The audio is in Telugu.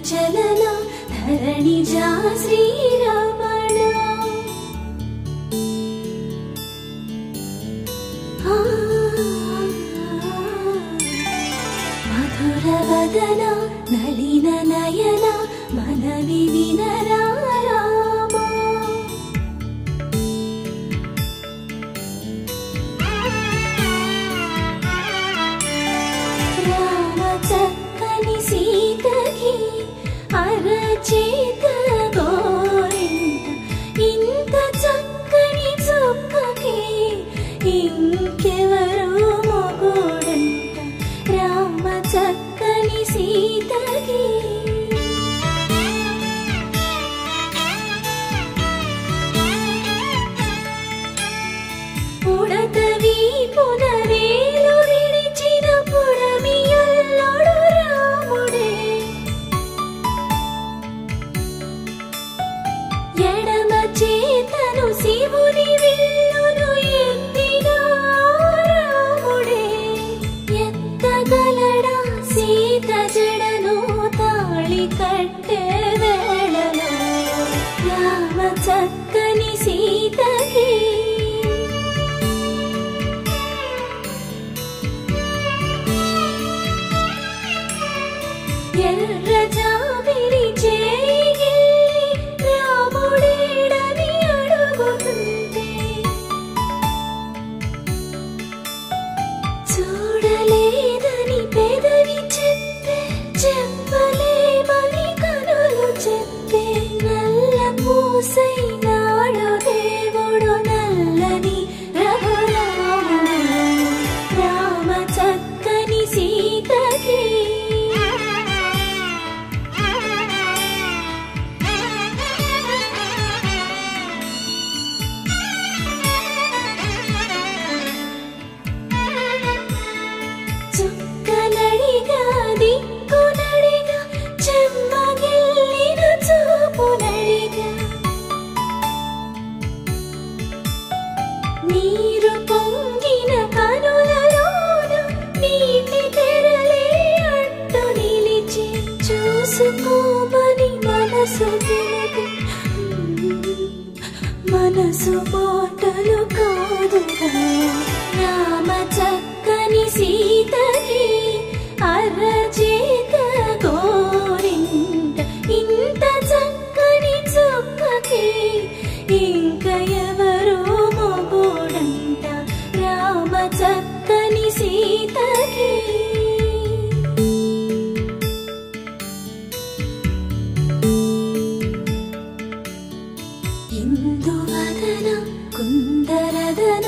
చలన ధరణిజా శ్రీరమణ మధుర వదన నలిన నయన మనవి వినరా చక్కని సీతకి అరచేత గోరింట ఇంత చక్కని చుక్కకి ఇంకెవరు మొగుడంట రామ చక్కని సీతకి ఉడతవి పునవేలు విడిచిన పుడమియల్లోడు రాముడే ఎడమ చేతను శివుని విల్లును ఎత్తిన రాముడే ఎత్తగలడా సీత జడను తాళి కట్టే వేళలో రామ చక్కని సీతకి ఎర్ర జాబిలి చేయి రాముడేడని అడుగుతుంటే చూడలేదని పెదవి చెప్పే చెప్పలేమని కనులు చెప్పే నల్ల పూసైనాడు దేవుడు నల్లని రఘురాముడు రామ చక్కని సీతకి చుక్కనడిగా దిక్కునడిగా చెమ్మగిల్లిన చూపునడిగా నీరు పొంగిన కనులలోన నీటి తెరలే అడ్డు నిలిచి చూసుకోమని మనసు తెలిపి మనసు మాటలు కాదుగా రామ చక్కని సీతకి అరచేత గోరింట ఇంత చక్కని చుక్కకి ఇంక ఎవరు మొగుడంట రామ చక్కని సీతకి ఇందువదన కుందరదన